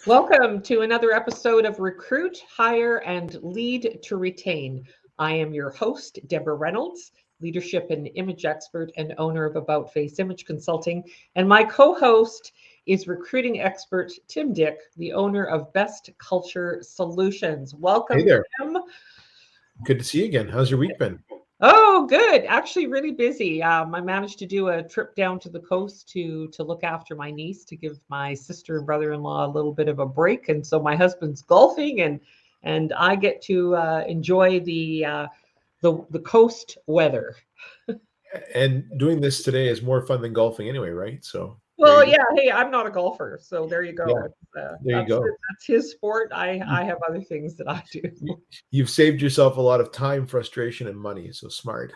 Welcome to another episode of Recruit, Hire, and Lead to Retain. I am your host, Deborah Reynolds, leadership and image expert and owner of About Face Image Consulting. And my co host is recruiting expert Tim Dyck, the owner of Best Culture Solutions. Hey Welcome, there. Tim. Good to see you again. How's your week been? Oh, good. Actually, really busy. I managed to do a trip down to the coast to look after my niece, to give my sister and brother-in-law a little bit of a break. And so my husband's golfing, and I get to enjoy the coast weather. And doing this today is more fun than golfing anyway, right? So there Well, you go. yeah. Hey, I'm not a golfer, so there you Yeah, go. there you go. That's his sport. You, I have other things that I do. you've saved yourself a lot of time, frustration, and money. So smart.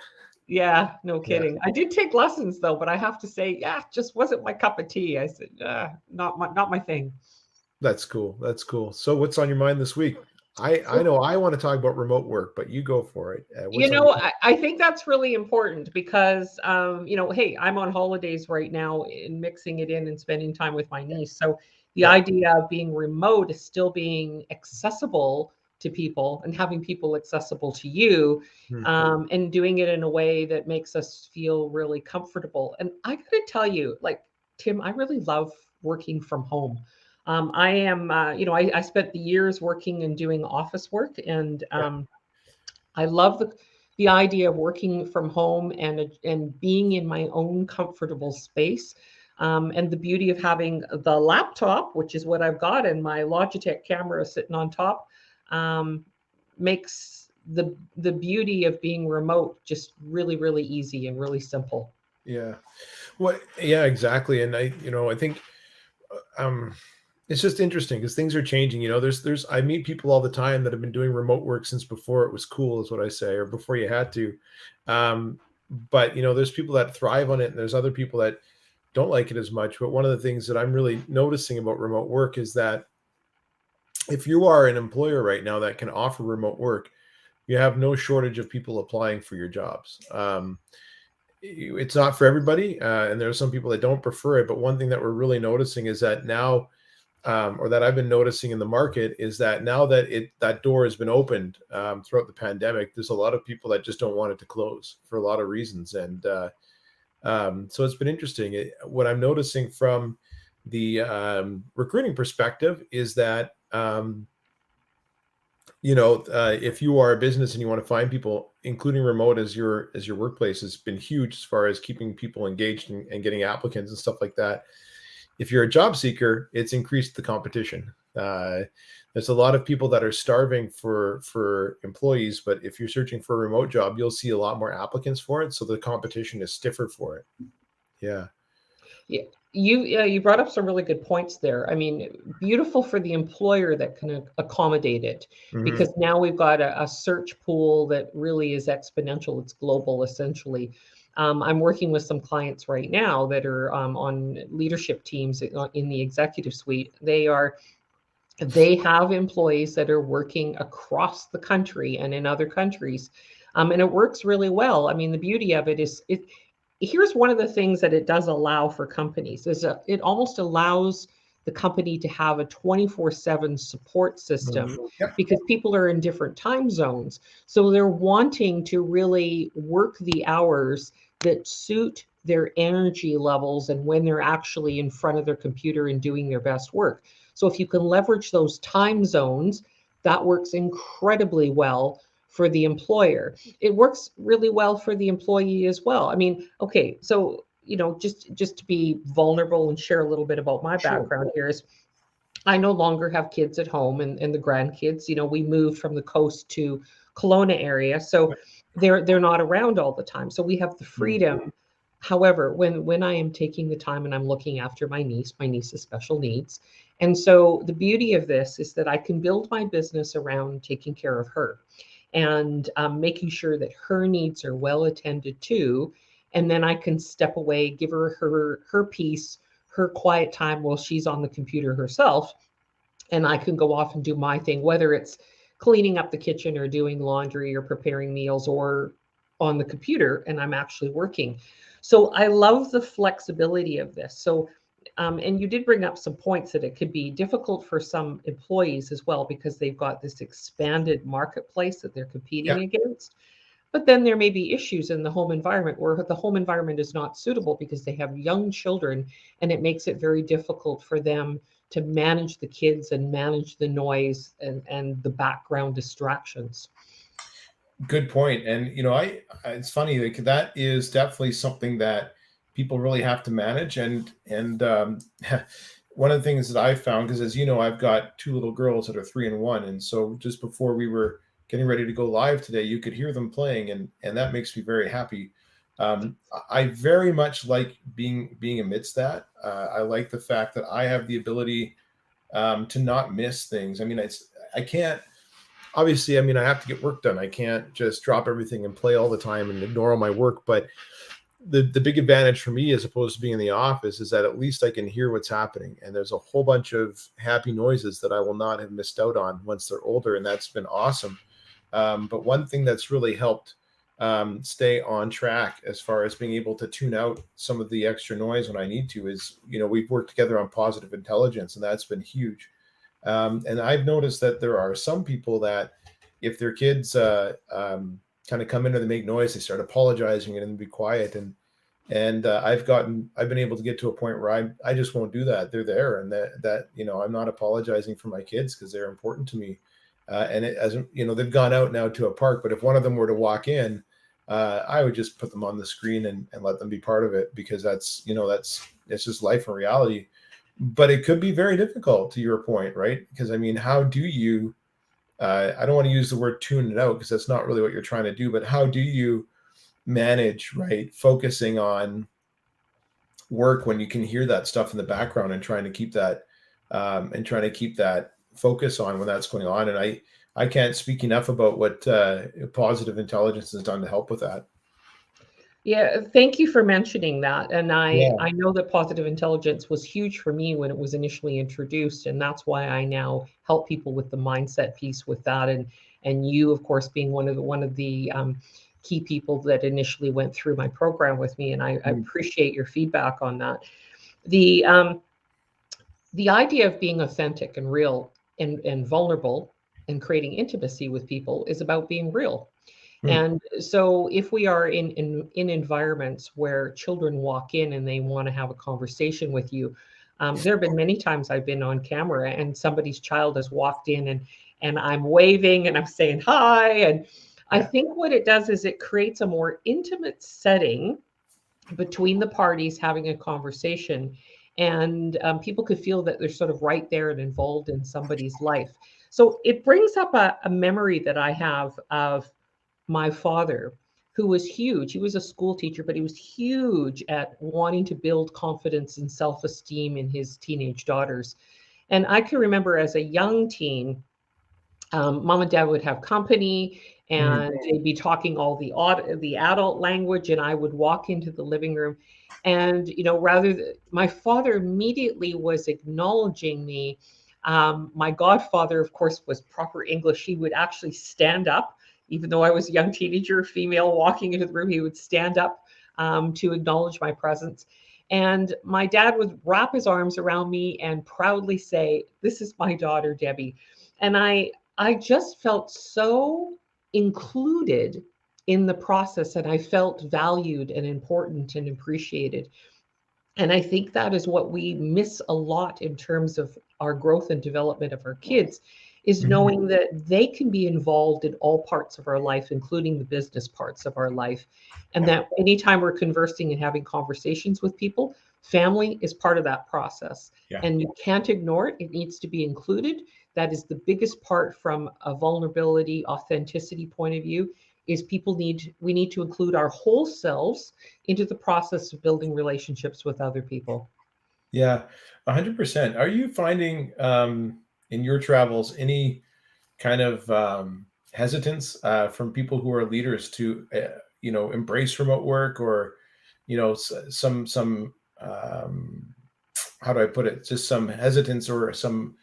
Yeah, no Yeah, kidding. I did take lessons though, but I have to say, yeah, just wasn't my cup of tea. I said, not my thing. that's cool. That's cool. So what's on your mind this week? I know I want to talk about remote work, but you go for it. You What's on know, your I think that's really important because, hey, I'm on holidays right now and mixing it in and spending time with my niece. So the Yeah. idea of being remote is still being accessible to people and having people accessible to you, Hmm. and doing it in a way that makes us feel really comfortable. And I got to tell you, like, Tim, I really love working from home. I am, I spent the years working and doing office work, and Yeah. I love the idea of working from home and being in my own comfortable space. And the beauty of having the laptop, which is what I've got, and my Logitech camera sitting on top, um, makes the beauty of being remote just really, really easy and really simple. Yeah. Well, yeah, exactly. And I think um it's just interesting because things are changing. There's I meet people all the time that have been doing remote work since before it was cool, is what I say, or before you had to. Um, but there's people that thrive on it, and there's other people that don't like it as much. But one of the things that I'm really noticing about remote work is that if you are an employer right now that can offer remote work, you have no shortage of people applying for your jobs. It's not for everybody, and there are some people that don't prefer it. But one thing that we're really noticing is that now, or that I've been noticing in the market, is that now that that door has been opened throughout the pandemic, there's a lot of people that just don't want it to close for a lot of reasons, and so it's been interesting. What I'm noticing from the recruiting perspective is that if you are a business and you want to find people, including remote as your workplace, has been huge as far as keeping people engaged and getting applicants and stuff like that. If you're a job seeker, it's increased the competition. There's a lot of people that are starving for employees, but if you're searching for a remote job, you'll see a lot more applicants for it. So the competition is stiffer for it. Yeah. Yeah, you brought up some really good points there. I mean, beautiful for the employer that can accommodate it, Hmm. because now we've got a search pool that really is exponential. It's global, essentially. I'm working with some clients right now that are on leadership teams in the executive suite. They have employees that are working across the country and in other countries, and it works really well. I mean, the beauty of it is it. Here's one of the things that it does allow for companies is it almost allows the company to have a 24/7 support system, Yep. because people are in different time zones. So they're wanting to really work the hours that suit their energy levels and when they're actually in front of their computer and doing their best work. So if you can leverage those time zones, that works incredibly well for the employer. It works really well for the employee as well. I mean, okay, so just to be vulnerable and share a little bit about my Sure. background here is I no longer have kids at home, and the grandkids, we moved from the coast to Kelowna area. So they're not around all the time. So we have the Mm. freedom. However, when I am taking the time and I'm looking after my niece has special needs. And so the beauty of this is that I can build my business around taking care of her and making sure that her needs are well attended to. And then I can step away, give her peace, her quiet time while she's on the computer herself, and I can go off and do my thing, whether it's cleaning up the kitchen or doing laundry or preparing meals or on the computer, and I'm actually working. So I love the flexibility of this. So And you did bring up some points that it could be difficult for some employees as well because they've got this expanded marketplace that they're Yeah. competing against. But then there may be issues in the home environment where the home environment is not suitable because they have young children, and it makes it very difficult for them to manage the kids and manage the noise and the background distractions. Good point. And it's funny, like that is definitely something that people really have to manage. And one of the things that I found, because as you know, I've got two little girls that are 3 and 1, and so just before we were getting ready to go live today, you could hear them playing, and that makes me very happy. I very much like being amidst that. I like the fact that I have the ability to not miss things. I mean, I can't. Obviously, I mean, I have to get work done. I can't just drop everything and play all the time and ignore all my work. But the big advantage for me, as opposed to being in the office, is that at least I can hear what's happening. And there's a whole bunch of happy noises that I will not have missed out on once they're older. And that's been awesome. But one thing that's really helped stay on track as far as being able to tune out some of the extra noise when I need to is, we've worked together on positive intelligence, and that's been huge. And I've noticed that there are some people that if their kids kind of come in and they make noise, they start apologizing and then be quiet. And I've been able to get to a point where I just won't do that. They're there, and that I'm not apologizing for my kids because they're important to me. And as they've gone out now to a park, but if one of them were to walk in, I would just put them on the screen and let them be part of it, because that's just life and reality. But it could be very difficult, to your point, right? Because I mean, how do you I don't want to use the word tune it out because that's not really what you're trying to do, but how do you manage, right, focusing on work when you can hear that stuff in the background and trying to keep that focus on when that's going on? And I can't speak enough about what positive intelligence has done to help with that. Yeah, thank you for mentioning that. And Yeah. I know that positive intelligence was huge for me when it was initially introduced, and that's why I now help people with the mindset piece with that. And you, of course, being one of the key people that initially went through my program with me, and I appreciate your feedback on that. The the idea of being authentic and real and vulnerable and creating intimacy with people is about being real. Mm. And so if we are in environments where children walk in and they want to have a conversation with you, there have been many times I've been on camera and somebody's child has walked in and I'm waving and I'm saying hi. And I Yeah. think what it does is it creates a more intimate setting between the parties having a conversation, and people could feel that they're sort of right there and involved in somebody's life. So it brings up a memory that I have of my father, who was huge. He was a school teacher, but he was huge at wanting to build confidence and self-esteem in his teenage daughters. And I can remember as a young teen, mom and dad would have company Mm. and they'd be talking all the adult language, and I would walk into the living room, and my father immediately was acknowledging me. My godfather, of course, was proper English. He would actually stand up, even though I was a young teenager female walking into the room. He would stand up to acknowledge my presence. And my dad would wrap his arms around me and proudly say, "This is my daughter, Debbie." And I just felt so included in the process, and I felt valued and important and appreciated. And I think that is what we miss a lot in terms of our growth and development of our kids, is Mhm. knowing that they can be involved in all parts of our life, including the business parts of our life. And that anytime we're conversing and having conversations with people, family is part of that process. Yeah. And you can't ignore it. It needs to be included. That is the biggest part from a vulnerability, authenticity point of view, is we need to include our whole selves into the process of building relationships with other people. Yeah, 100%. Are you finding in your travels any kind of hesitance from people who are leaders to embrace remote work, or some how do I put it, just some hesitance or some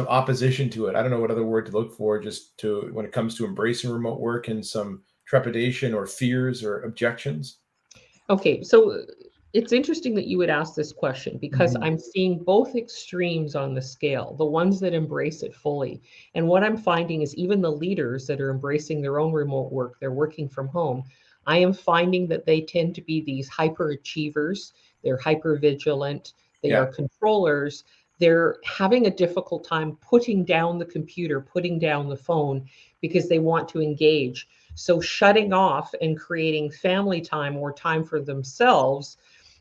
opposition to it? I don't know what other word to look for, just to when it comes to embracing remote work, and some trepidation or fears or objections. Okay, so It's interesting that you would ask this question because Mhm. I'm seeing both extremes on the scale, the ones that embrace it fully. And what I'm finding is even the leaders that are embracing their own remote work, they're working from home. I am finding that they tend to be these hyper achievers. They're hyper vigilant. They Yeah. are controllers. They're having a difficult time putting down the computer, putting down the phone because they want to engage. So shutting off and creating family time or time for themselves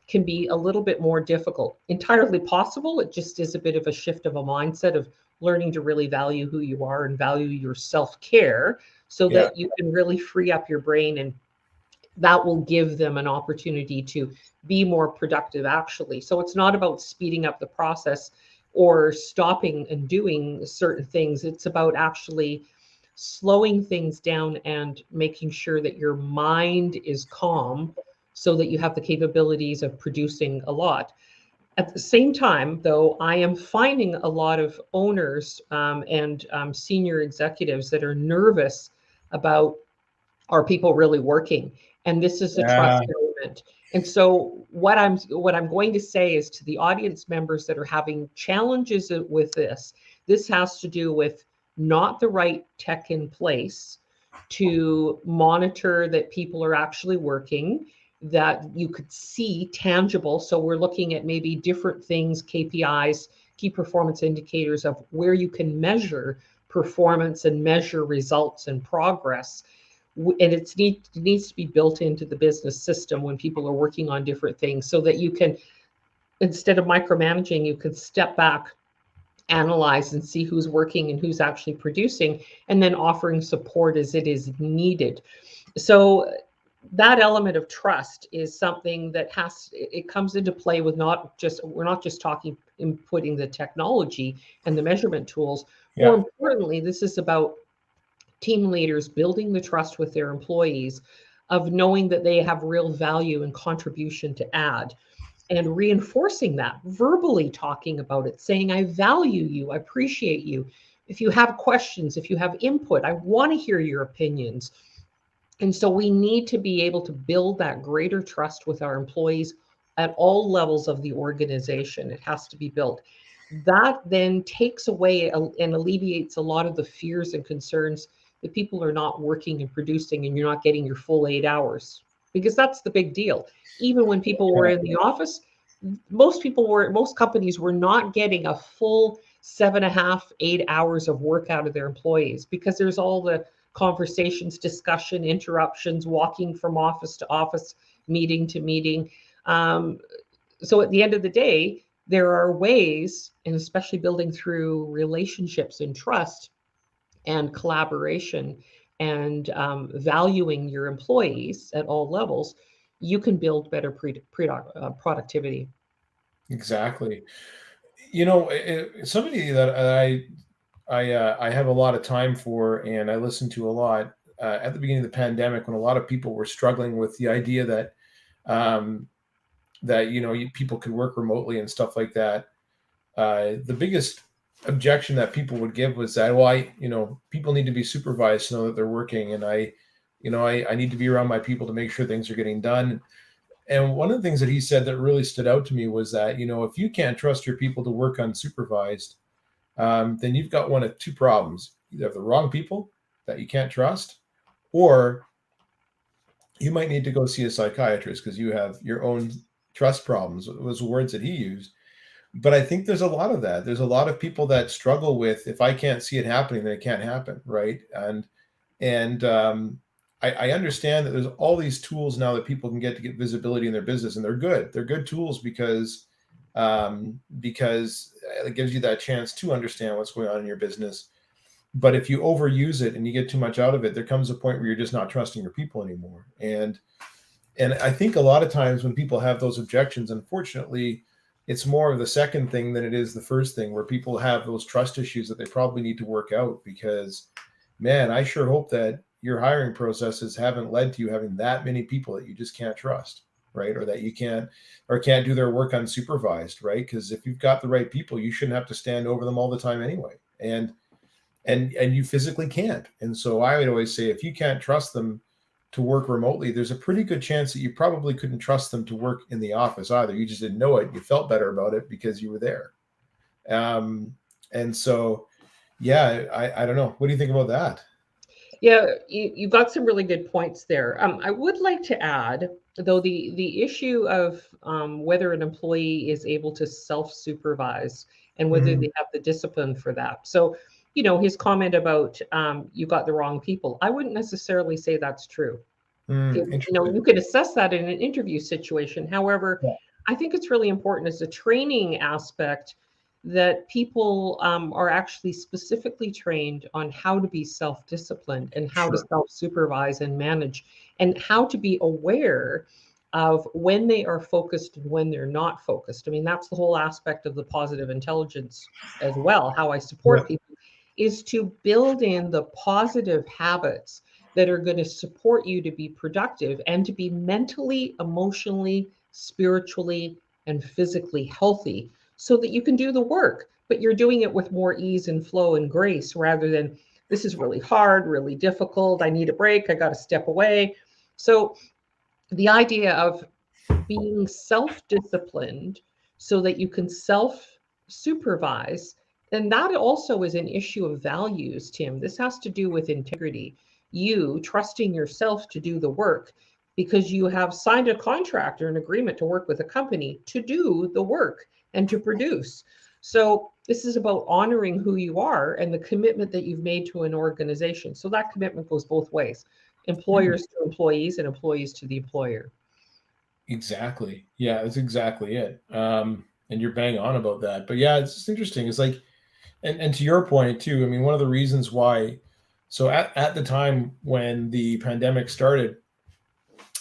can be a little bit more difficult. Entirely possible. It just is a bit of a shift of a mindset of learning to really value who you are and value your self care so Yeah. that you can really free up your brain, and that will give them an opportunity to be more productive actually. So it's not about speeding up the process or stopping and doing certain things. It's about actually slowing things down and making sure that your mind is calm so that you have the capabilities of producing a lot. At the same time, though, I am finding a lot of owners and senior executives that are nervous about, are people really working? And this is a Yeah. trust element. And so what I'm going to say is to the audience members that are having challenges with this has to do with not the right tech in place to monitor that people are actually working, that you could see tangible. So we're looking at maybe different things, KPIs, key performance indicators of where you can measure performance and measure results and progress. And it needs to be built into the business system when people are working on different things so that you can, instead of micromanaging, you can step back, analyze and see who's working and who's actually producing, and then offering support as it is needed. So that element of trust is something that it comes into play with, not just, we're not just talking inputting the technology and the measurement tools. More Yeah. importantly, this is about team leaders building the trust with their employees of knowing that they have real value and contribution to add, and reinforcing that, verbally talking about it, saying, I value you, I appreciate you. If you have questions, if you have input, I want to hear your opinions. And so we need to be able to build that greater trust with our employees at all levels of the organization. It has to be built. That then takes away and alleviates a lot of the fears and concerns that people are not working and producing and you're not getting your full 8 hours. Because that's the big deal. Even when people were Yeah. in the office, most companies were not getting a full 7.5, 8 hours of work out of their employees because there's all the conversations, discussion, interruptions, walking from office to office, meeting to meeting. Um, so at the end of the day, there are ways, and especially building through relationships and trust and collaboration and valuing your employees at all levels, you can build better productivity. Exactly. Somebody that I have a lot of time for, and I listen to a lot at the beginning of the pandemic when a lot of people were struggling with the idea that um, people could work remotely and stuff like that. The biggest objection that people would give was that, well, people need to be supervised to know that they're working, and I need to be around my people to make sure things are getting done. And one of the things that he said that really stood out to me was that, if you can't trust your people to work unsupervised, then you've got one of two problems. You have the wrong people that you can't trust, or you might need to go see a psychiatrist because you have your own trust problems, was the words that he used. But I think there's a lot of that. There's a lot of people that struggle with, if I can't see it happening, then it can't happen, right? And I understand that there's all these tools now that people can get visibility in their business, and they're good. They're good tools because it gives you that chance to understand what's going on in your business. But if you overuse it and you get too much out of it, there comes a point where you're just not trusting your people anymore. And I think a lot of times when people have those objections, unfortunately, it's more of the second thing than it is the first thing, where people have those trust issues that they probably need to work out. Because, man, I sure hope that your hiring processes haven't led to you having that many people that you just can't trust, right? Or that you can't do their work unsupervised, right? Because if you've got the right people, you shouldn't have to stand over them all the time anyway. And you physically can't. And so I would always say, if you can't trust them to work remotely, there's a pretty good chance that you probably couldn't trust them to work in the office either. You just didn't know it. You felt better about it because you were there. And so, yeah, I don't know. What do you think about that? Yeah, you got some really good points there. I would like to add, though, the issue of whether an employee is able to self-supervise and whether Mhm. they have the discipline for that. So, his comment about you got the wrong people, I wouldn't necessarily say that's true. You Interesting. can assess that in an interview situation. However, Yeah, I think it's really important as a training aspect that people are actually specifically trained on how to be self-disciplined and how to sure. self-supervise and manage and how to be aware of when they are focused and when they're not focused. I mean, that's the whole aspect of the positive intelligence as well. How I Yeah. support people is to build in the positive habits that are going to support you to be productive and to be mentally, emotionally, spiritually, and physically healthy so that you can do the work, but you're doing it with more ease and flow and grace rather than this is really hard, really difficult. I need a break. I got to step away. So, the idea of being self disciplined so that you can self supervise. And that also is an issue of values, Tim. This has to do with integrity. You trusting yourself to do the work because you have signed a contract or an agreement to work with a company to do the work and to produce. So, this is about honoring who you are and the commitment that you've made to an organization. So, that commitment goes both ways, Hmm. employers to employees and employees to the employer. Exactly. Yeah, that's exactly it. And you're bang on about that. But yeah, it's just interesting. It's like, and to your point too, I mean, one of the reasons why, so at the time when the pandemic started,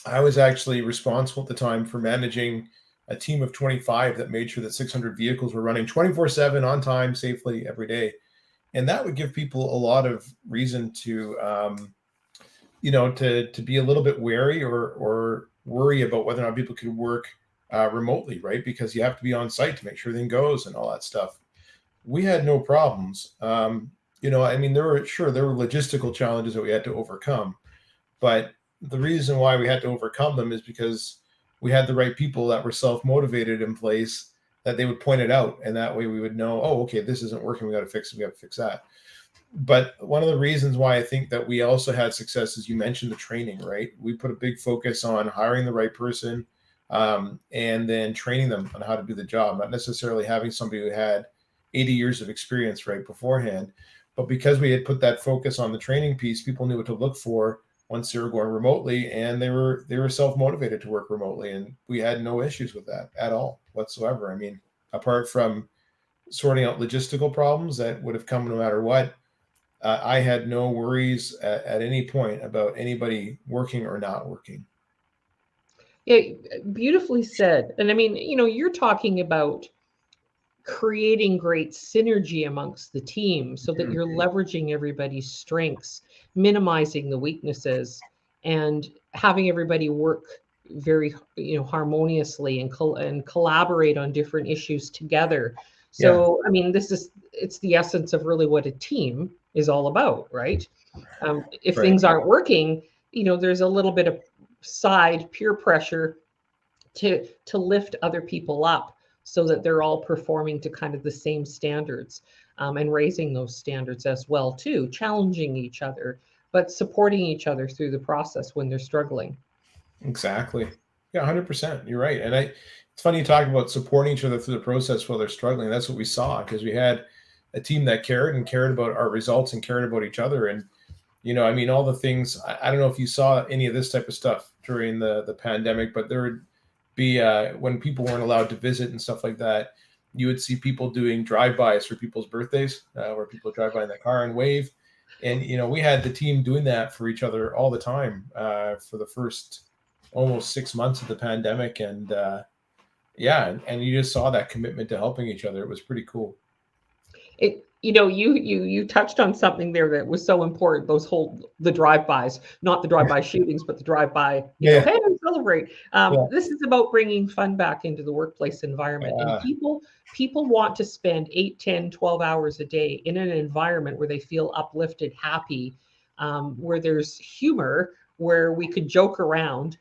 I was actually responsible at the time for managing a team of 25 that made sure that 600 vehicles were running 24/7 on time, safely every day. And that would give people a lot of reason to, to be a little bit wary or worry about whether or not people could work remotely, right? Because you have to be on site to make sure everything goes and all that stuff. We had no problems. I mean, there were logistical challenges that we had to overcome, but the reason why we had to overcome them is because we had the right people that were self motivated in place that they would point it out, and that way we would know, oh, okay, this isn't working. We got to fix it. We got to fix that. But one of the reasons why I think that we also had success is you mentioned the training, right? We put a big focus on hiring the right person, and then training them on how to do the job, not necessarily having somebody who had 80 years of experience right beforehand. But because we had put that focus on the training piece, people knew what to look for once they were going remotely, and they were self-motivated to work remotely, and we had no issues with that at all whatsoever. I mean, apart from sorting out logistical problems that would have come no matter what, I had no worries at any point about anybody working or not working. Yeah, beautifully said. And I mean, you're talking about creating great synergy amongst the team so that Mhm. you're leveraging everybody's strengths, minimizing the weaknesses, and having everybody work very, harmoniously and collaborate on different issues together. Yeah, So, I mean, it's the essence of really what a team is all about, right? If right. things aren't working, there's a little bit of side peer pressure to lift other people up so that they're all performing to kind of the same standards, and raising those standards as well too, challenging each other but supporting each other through the process when they're struggling. Exactly. Yeah, 100%. You're right. And it's funny you talk about supporting each other through the process while they're struggling. That's what we saw because we had a team that cared about our results and cared about each other. And, I mean, all the things, I don't know if you saw any of this type of stuff during the pandemic, but there would be, when people weren't allowed to visit and stuff like that, you would see people doing drive-bys for people's birthdays, where people drive by in the car and wave. And, we had the team doing that for each other all the time for the first almost 6 months of the pandemic. And yeah, and you just saw that commitment to helping each other. It was pretty cool. You touched on something there that was so important, the drive-bys, not the drive-by shootings but the drive-by, Yeah. hey, celebrate. Yeah. This is about bringing fun back into the workplace environment, and Uh, people want to spend 8, 10, 12 hours a day in an environment where they feel uplifted, happy, where there's humor, where we could joke around,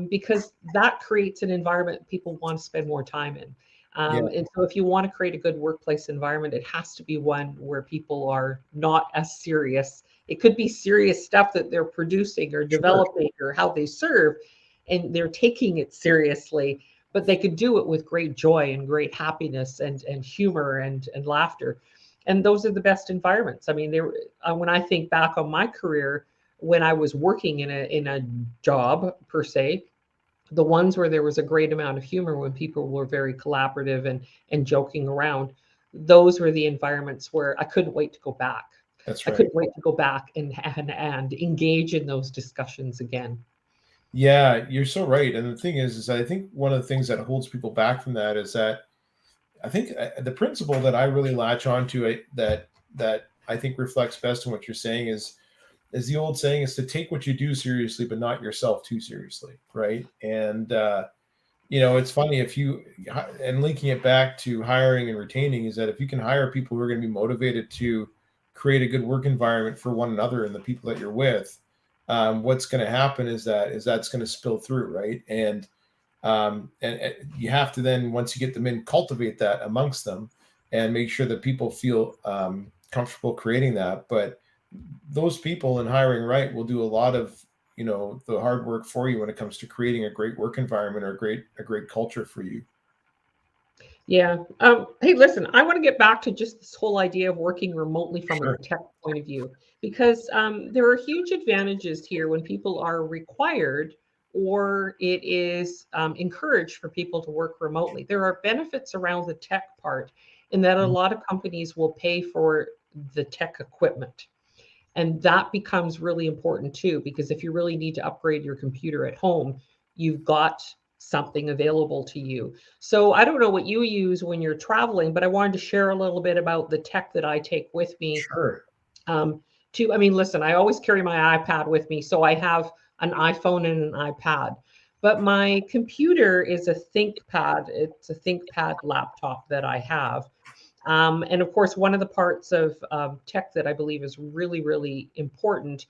because that creates an environment people want to spend more time in. Yeah. And so if you want to create a good workplace environment, it has to be one where people are not as serious. It could be serious stuff that they're producing or Sure. developing or how they serve, and they're taking it seriously, but they could do it with great joy and great happiness and humor and laughter. And those are the best environments. I mean, when I think back on my career, when I was working in a job per se, the ones where there was a great amount of humor, when people were very collaborative and joking around, those were the environments where I couldn't wait to go back. That's I right. couldn't wait to go back and engage in those discussions again. Yeah, you're so right. And the thing is I think one of the things that holds people back from that is that I think the principle that I really latch onto that I think reflects best in what you're saying is the old saying is to take what you do seriously, but not yourself too seriously, right? And it's funny if you and linking it back to hiring and retaining is that if you can hire people who are going to be motivated to create a good work environment for one another and the people that you're with, what's going to happen is that's going to spill through, right? And you have to then, once you get them in, cultivate that amongst them and make sure that people feel comfortable creating that. But those people in hiring right will do a lot of the hard work for you when it comes to creating a great work environment or a great culture for you. Yeah. Hey, listen, I want to get back to just this whole idea of working remotely from a Sure. tech point of view, because there are huge advantages here when people are required or it is encouraged for people to work remotely. There are benefits around the tech part in that a lot of companies will pay for the tech equipment. And that becomes really important too, because if you really need to upgrade your computer at home, you've got something available to you. So I don't know what you use when you're traveling, but I wanted to share a little bit about the tech that I take with me. Sure. I mean, listen, I always carry my iPad with me. So I have an iPhone and an iPad, but my computer is a ThinkPad. It's a ThinkPad laptop that I have. And of course, one of the parts of tech that I believe is really, really important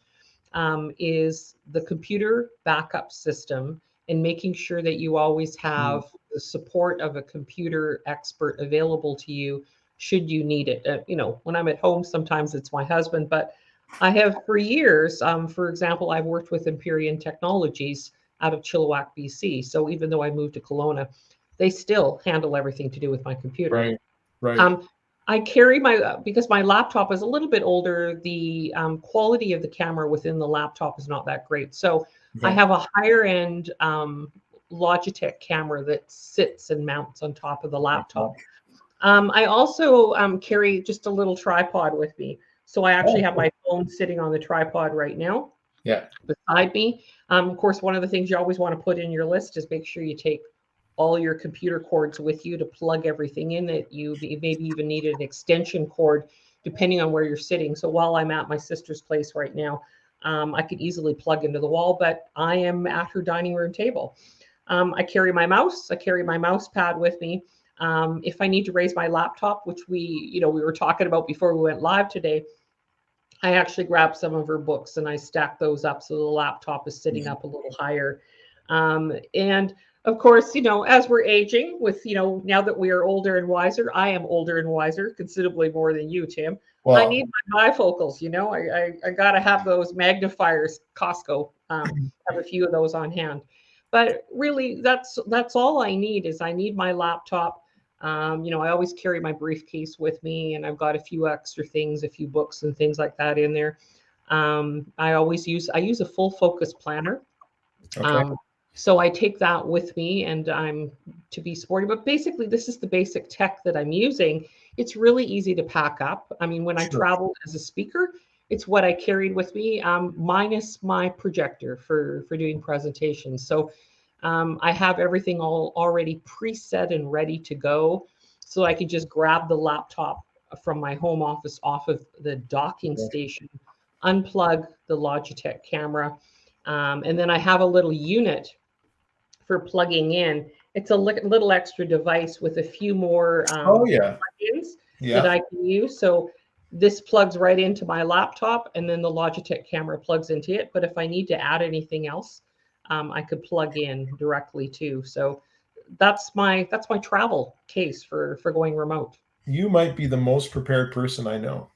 is the computer backup system and making sure that you always have the support of a computer expert available to you should you need it. When I'm at home, sometimes it's my husband, but I have for years, for example, I've worked with Empyrean Technologies out of Chilliwack, BC. So even though I moved to Kelowna, they still handle everything to do with my computer. Right. Right. I carry because my laptop is a little bit older, the quality of the camera within the laptop is not that great. So I Okay. have a higher end Logitech camera that sits and mounts on top of the laptop. I also carry just a little tripod with me. So I actually have my phone sitting on the tripod right now Yeah. beside me. Of course, one of the things you always want to put in your list is make sure you take all your computer cords with you to plug everything in that you maybe even need an extension cord depending on where you're sitting. So while I'm at my sister's place right now, I could easily plug into the wall, but I am at her dining room table. I carry my mouse. I carry my mouse pad with me. If I need to raise my laptop, which we were talking about before we went live today, I actually grabbed some of her books and I stacked those up so the laptop is sitting up a little higher. And of course, as we're aging with, now that we are older and wiser, I am older and wiser, considerably more than you, Tim. I need my bifocals, I got to have those magnifiers, Costco, have a few of those on hand. But really, that's all I need is I need my laptop. I always carry my briefcase with me, and I've got a few extra things, a few books and things like that in there. I use a full focus planner. Okay. So I take that with me and I'm to be sporty, but basically this is the basic tech that I'm using. It's really easy to pack up. I mean, when I Sure. traveled as a speaker, it's what I carried with me, minus my projector for doing presentations. So I have everything all already preset and ready to go. So I can just grab the laptop from my home office off of the docking station, unplug the Logitech camera, and then I have a little unit for plugging in. It's a little extra device with a few more Oh yeah. plugins that Yeah. I can use. So this plugs right into my laptop, and then the Logitech camera plugs into it. But if I need to add anything else, I could plug in directly too. So that's my travel case for going remote. You might be the most prepared person I know.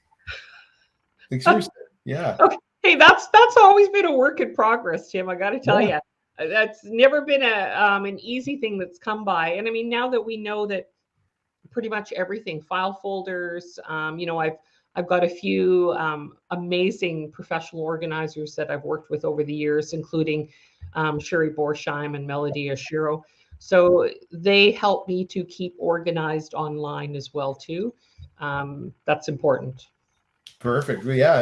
Like, seriously, yeah. Okay, hey, that's always been a work in progress, Tim. I got to tell you, that's never been an easy thing that's come by. And I mean, now that we know that pretty much everything, file folders, I've got a few amazing professional organizers that I've worked with over the years, including Sherry Borsheim and Melody Ashiro. So they help me to keep organized online as well too. That's important. Perfect. Well, yeah,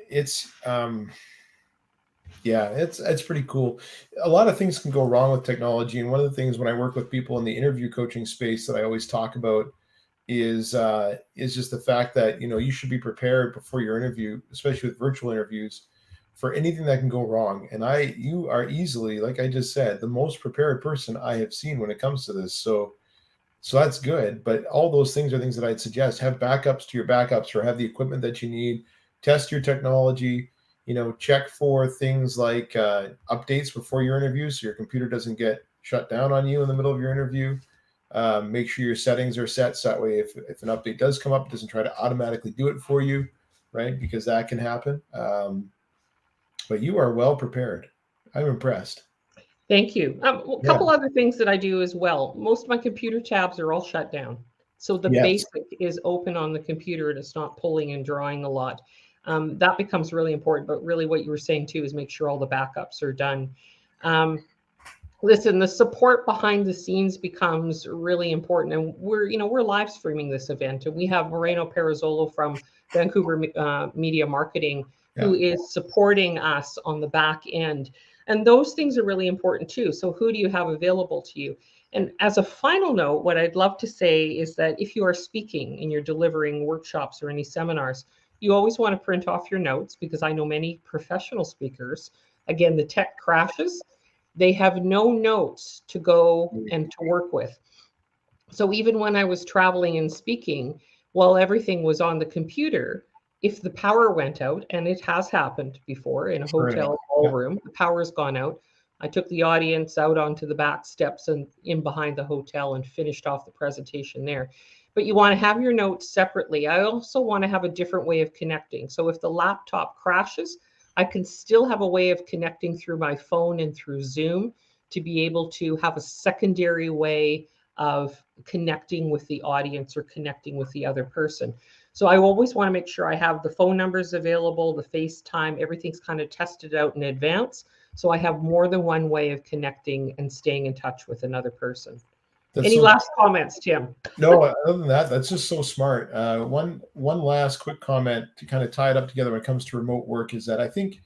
it's yeah, it's pretty cool. A lot of things can go wrong with technology, and one of the things when I work with people in the interview coaching space that I always talk about is just the fact that you should be prepared before your interview, especially with virtual interviews, for anything that can go wrong. And you are easily, like I just said, the most prepared person I have seen when it comes to this. So that's good. But all those things are things that I'd suggest. Have backups to your backups, or have the equipment that you need. Test your technology. Check for things like updates before your interview, so your computer doesn't get shut down on you in the middle of your interview. Make sure your settings are set so that way if an update does come up, it doesn't try to automatically do it for you, right? Because that can happen. But you are well prepared. I'm impressed. Thank you. A couple other things that I do as well. Most of my computer tabs are all shut down. So the Yes. basic is open on the computer and it's not pulling and drawing a lot. That becomes really important. But really what you were saying too is make sure all the backups are done. Listen, the support behind the scenes becomes really important. And we're live streaming this event. And we have Moreno Perazzolo from Vancouver Media Marketing, who is supporting us on the back end. And those things are really important too. So who do you have available to you? And as a final note, what I'd love to say is that if you are speaking and you're delivering workshops or any seminars, you always want to print off your notes, because I know many professional speakers, again, the tech crashes, they have no notes to go and to work with. So even when I was traveling and speaking, while everything was on the computer, if the power went out, and it has happened before in a hotel ballroom, the power's gone out. I took the audience out onto the back steps and in behind the hotel and finished off the presentation there. But you want to have your notes separately. I also want to have a different way of connecting. So if the laptop crashes, I can still have a way of connecting through my phone and through Zoom to be able to have a secondary way of connecting with the audience or connecting with the other person. So I always want to make sure I have the phone numbers available, the FaceTime, everything's kind of tested out in advance. So I have more than one way of connecting and staying in touch with another person. Any last comments, Tim? No, other than that, that's just so smart. One last quick comment to kind of tie it up together when it comes to remote work is that I think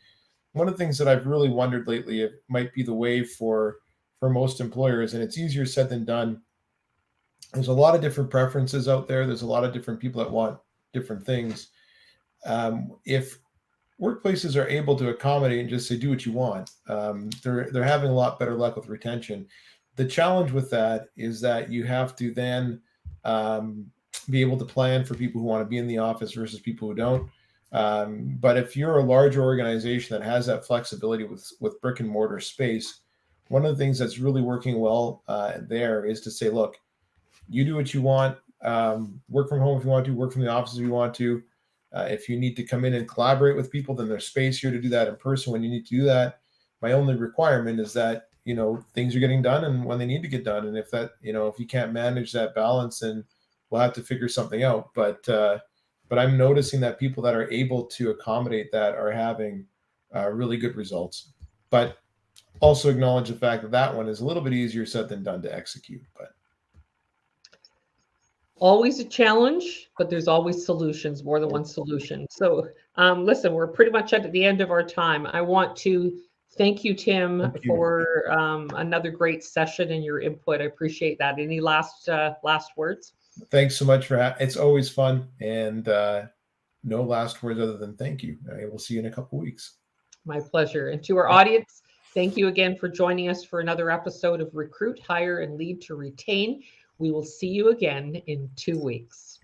one of the things that I've really wondered lately, it might be the way for most employers, and it's easier said than done. There's a lot of different preferences out there. There's a lot of different people that want different things. If workplaces are able to accommodate and just say, do what you want, they're having a lot better luck with retention. The challenge with that is that you have to then be able to plan for people who want to be in the office versus people who don't. But if you're a larger organization that has that flexibility with brick and mortar space, one of the things that's really working well there is to say, look, you do what you want. Work from home if you want to, work from the office if you want to. If you need to come in and collaborate with people, then there's space here to do that in person when you need to do that. My only requirement is that, things are getting done and when they need to get done. And if that, if you can't manage that balance, then we'll have to figure something out. But I'm noticing that people that are able to accommodate that are having really good results. But also acknowledge the fact that that one is a little bit easier said than done to execute. But always a challenge, but there's always solutions, more than one solution. So listen, we're pretty much at the end of our time. I want to thank you, Tim, for another great session and your input. I appreciate that. Any last words? Thanks so much for it's always fun, and no last words other than thank you. I will see you in a couple weeks. My pleasure. And to our audience, thank you again for joining us for another episode of Recruit, Hire, and Lead to Retain. We will see you again in 2 weeks.